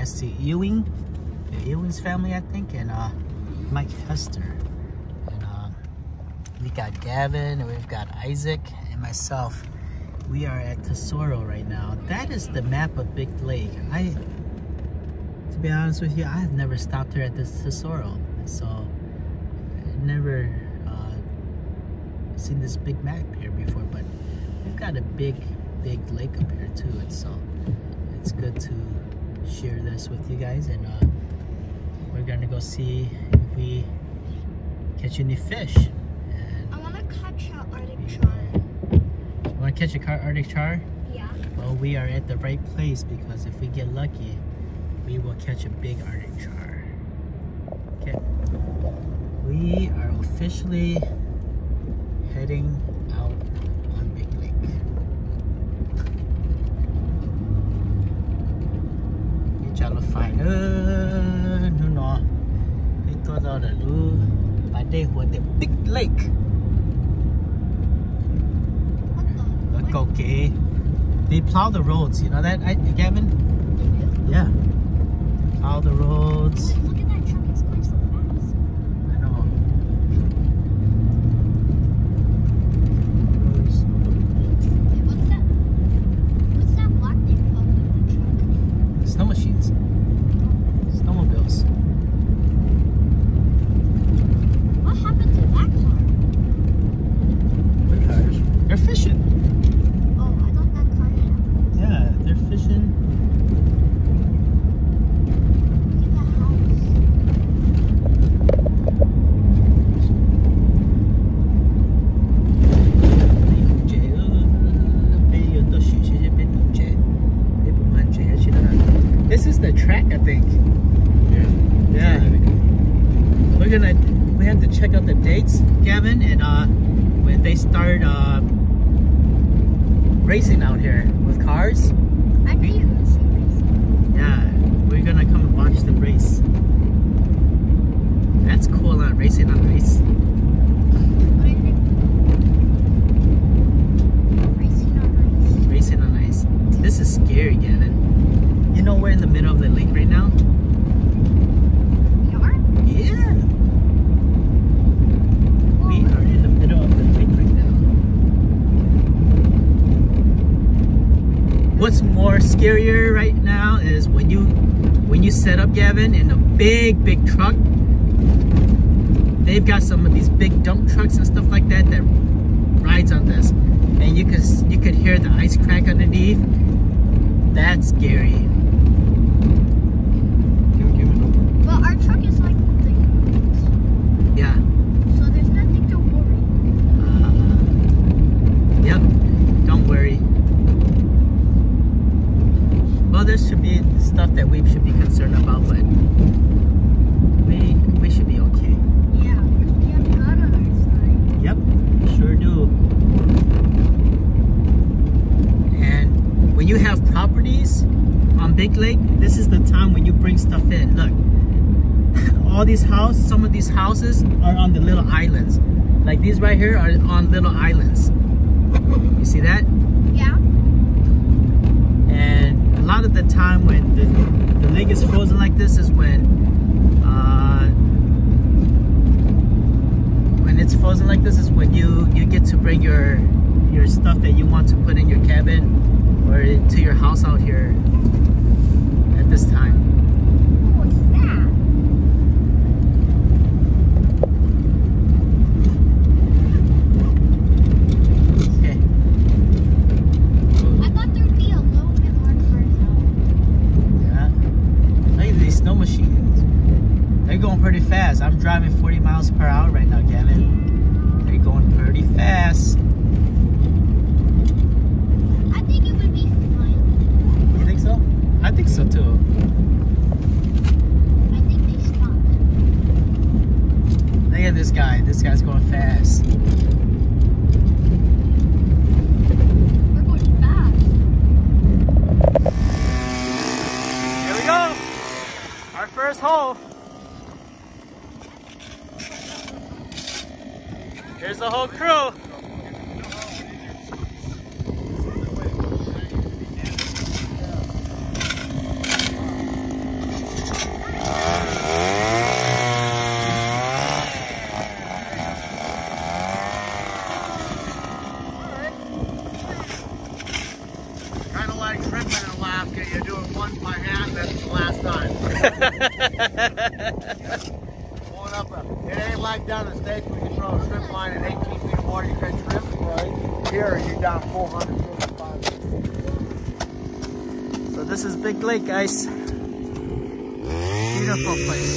has the Ewing, the Ewing's family, I think, and Mike Hester. And we got Gavin, and we've got Isaac, and myself. We are at Tesoro right now. That is the map of Big Lake. To be honest with you, I have never stopped here at this Tesoro, so I've never seen this big map here before. But we've got a big lake up here too, and so it's good to share this with you guys. And we're gonna go see if we catch any fish. And I want to catch an Artic Char. You want to catch a Artic Char? Yeah. Well, we are at the right place, because if we get lucky, we will catch a big Artic Char. Okay. We are officially heading out on Big Lake. Cho nó phải nó cái to đó là lu ở đây của the Big Lake. Okay. They plow the roads, you know that, Gavin? Yeah. Plow the roads. Look at that truck, it's going so fast. I know. What's that black thing called in the truck? Snow machines. Snowmobiles. What happened to that car? What cars? They're fishing. Oh, I thought that car happened. Yeah, they're fishing. Look at that house. This is the track, I think. Yeah. We have to check out the dates, Gavin, and when they start racing out here with cars. I knew you were going to say racing. Yeah, we're gonna come and watch the race. That's cool, racing on ice. What do you think? Racing on ice. Racing on ice. This is scary, Gavin. You know we're in the middle of the lake right now? We are? Yeah. We are in the middle of the lake right now. What's more scarier right now is when you set up, Gavin, in a big truck. They've got some of these big dump trucks and stuff like that that rides on this, and you could hear the ice crack underneath. That's scary. Well, our truck is like the humans. Yeah. So there's nothing to worry. Yep. Don't worry. Well, there should be stuff that we should be concerned about, but we should be okay. Yeah, we have God on our side. Yep, we sure do. And when you have properties on Big Lake, this is the time when you bring stuff in. Look, all these houses, some of these houses are on the little islands. Like these right here are on little islands. You see that? Yeah. And a lot of the time when the lake is frozen like this is when it's frozen like this is when you get to bring your stuff that you want to put in your cabin or to your house out here at this time. What's that? Okay. I thought there'd be a little bit more cars out. Yeah. Look at these snow machines. They're going pretty fast. I'm driving 40 miles per hour right now, Gavin. They're going pretty fast. I think it would be fine. You think so? I think so too. I think they stopped. Look at this guy. This guy's going fast. We're going fast. Here we go. Our first hole. Here's the whole crew. Pulling up it ain't like down the States when you throw a shrimp line at 18 feet of water, you catch shrimp. Right. Here, you're down 455. So this is Big Lake, guys. Beautiful place.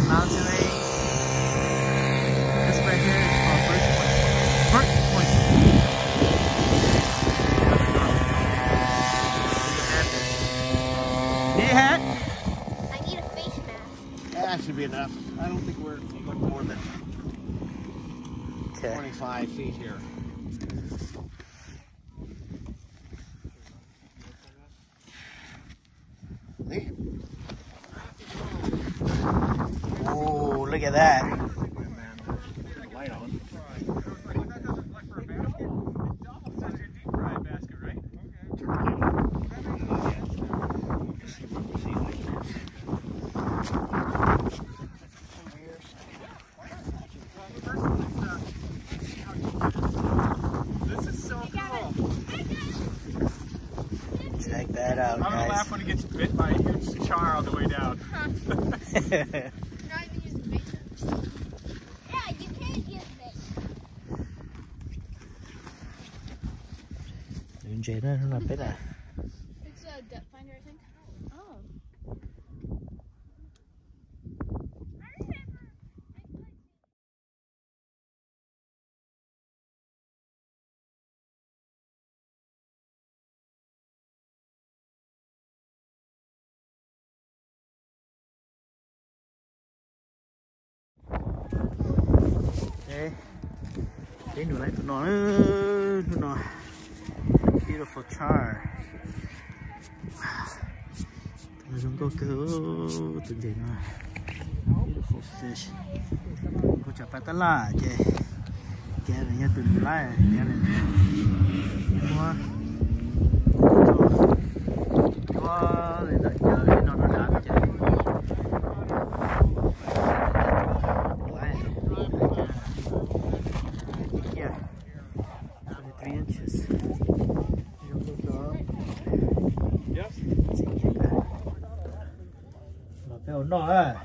Mountain range. This right here is called Birch Point. Need a hat? I need a face mask. That should be enough. I don't think we're much more than 25 feet here. See? Oh, look at that. Light on. Check that out, I'm gonna laugh when he gets bit by a huge char on the way down. Not even use the face mask. Yeah, you can't use face. It's It's a depth finder, I think. Oh. Đây. Đến nữa lại tụi nó. Beautiful char. Chúng có cứu tụi gì nữa. Beautiful fish. Cô chả phải tất là chứ. Kẻ này nhá tụi lại. Kẻ này. Mua. Có để đợi chờ để nó đá chứ. Yeah. 23 inches. Nó nọ à,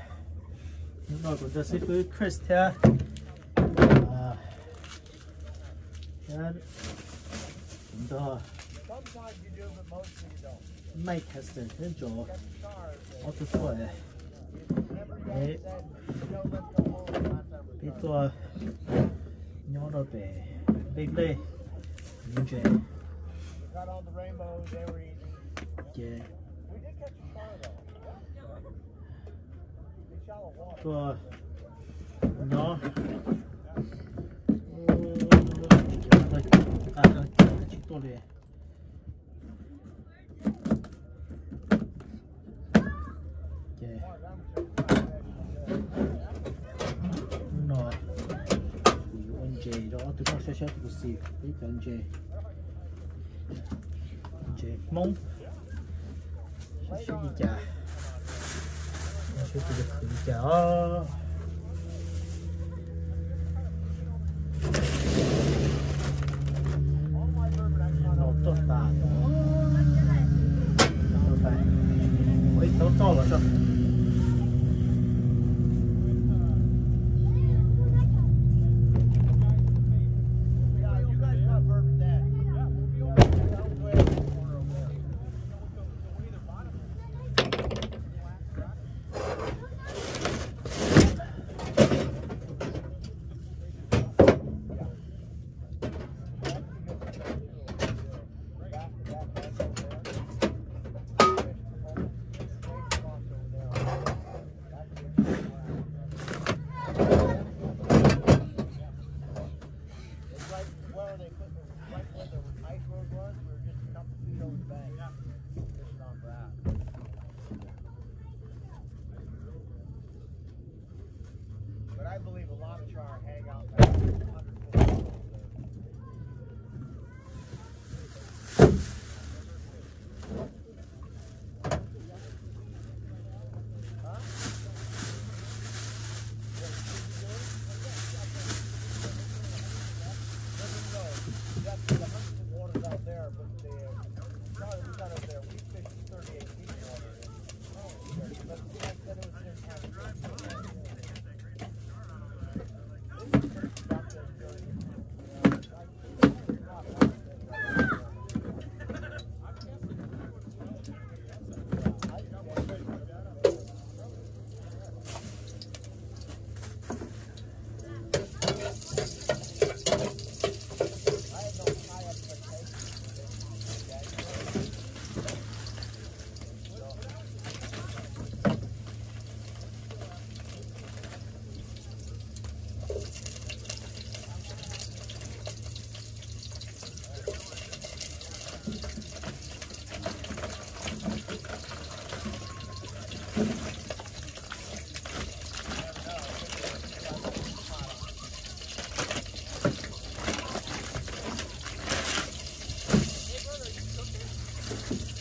nó nọ của tôi sẽ cứ Chris theo, chúng tôi Mike Hester thế chỗ, ở chỗ tuổi, đấy, cáiตัวnhỏ đó về, big day, như vậy, yeah. Tua nó chỉ to lên nó anh J đó tụi nó sẽ tụi xì cái anh J mông sẽ gì chả sẽ tụi được chả nó tốt ta ôi tốt to rồi sao I believe a lot of char hang out back 100 foot. Out there, but we got over there. We fished 38 feet.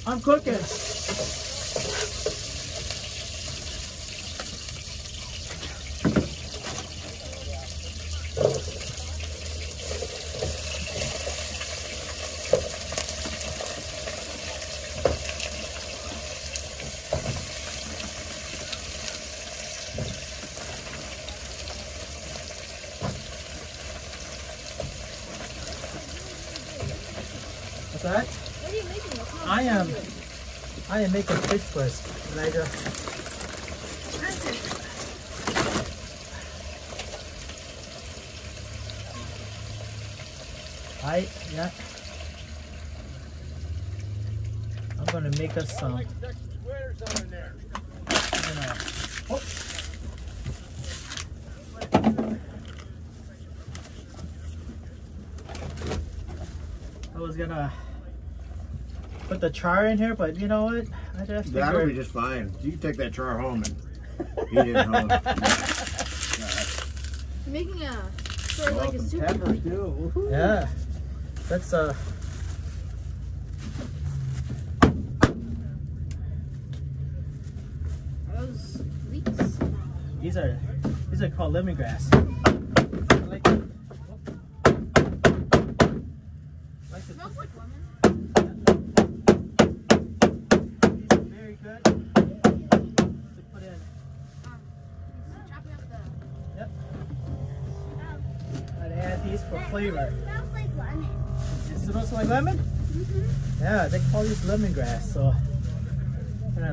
I'm cooking. What's that? What are you making? I am making fish first. Elijah. Yeah. I'm gonna make us some. Oh. I was gonna put the char in here, but you know what? I just That'll be just fine. You can take that char home and eat it at home. You're making a sort of like a soup. Peppers too. Yeah. That's Those leeks. these are called lemongrass. Smells like lemon. These are very good to put in. Chopping up the. Yep. I'd add these for flavor. It smells like lemon. It smells like lemon? Mm-hmm. Yeah, they call this lemongrass. So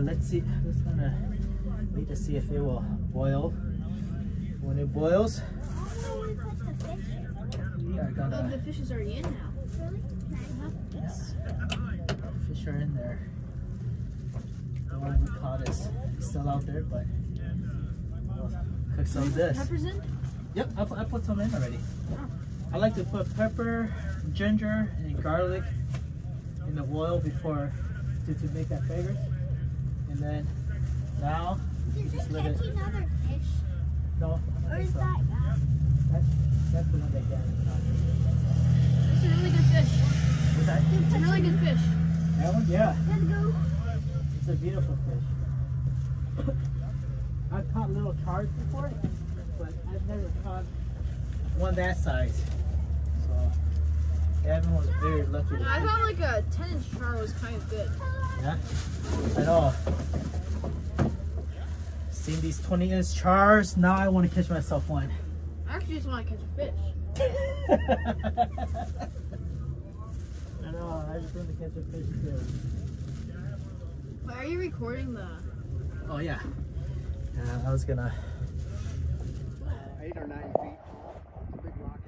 let's see. Let's gonna wait to see if it will boil. When it boils, we are Oh, gonna. the fish is already in now. Yes. Fish are in there. The one we caught is still out there, but we'll cook some of this. Peppers in? Yep, I put some in already. I like to put pepper, ginger, and garlic in the oil before to make that flavor. And then now you just let it. Another fish. No, Or is that? that's the one that got It's a really good fish. What's that? It's a really good fish. That one? Yeah. Let's go. It's a beautiful fish. I've caught little chars before, but I've never caught one that size. So Gavin was very lucky. I thought like a 10-inch char was kind of good. Yeah, I know. Seen these 20-inch chars, now I want to catch myself one. I actually just want to catch a fish. I know, I just want to catch a fish too. But are you recording the... Oh yeah. I was gonna... 8 or 9 feet. It's a big rock.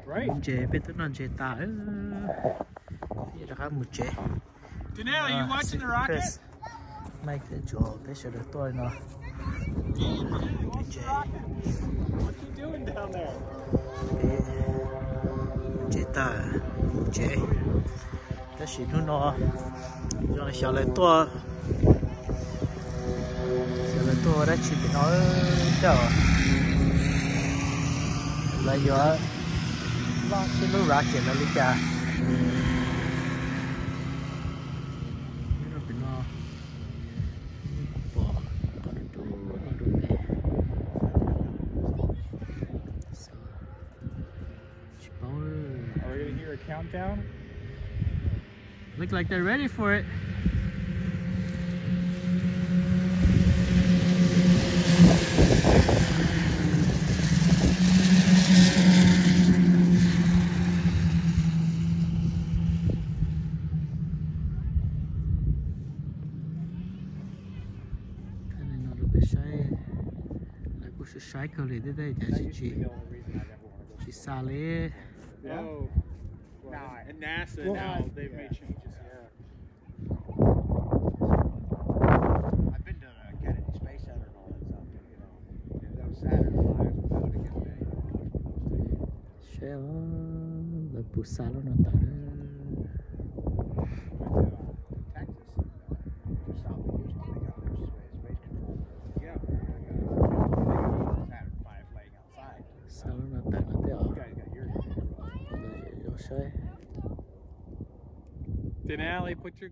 Right. Danelle, you watching the rocket? Make the job. They should have thought enough. What are you doing down there? Cái gì nó cho nó xào lại to đó chỉ bị nó đâu là do lo cái nó ra kiện nó đi cả Are we gonna hear a countdown? Look like they're ready for it. Cycle it today, she sale. Oh, nah, and NASA now they've made changes. Yeah. I've been to the Kennedy Space Center and all that stuff. You know, those Saturn flyers without to get many. Shell, the Busalo no Texas, just south of Houston. I'll show you. Denali, put your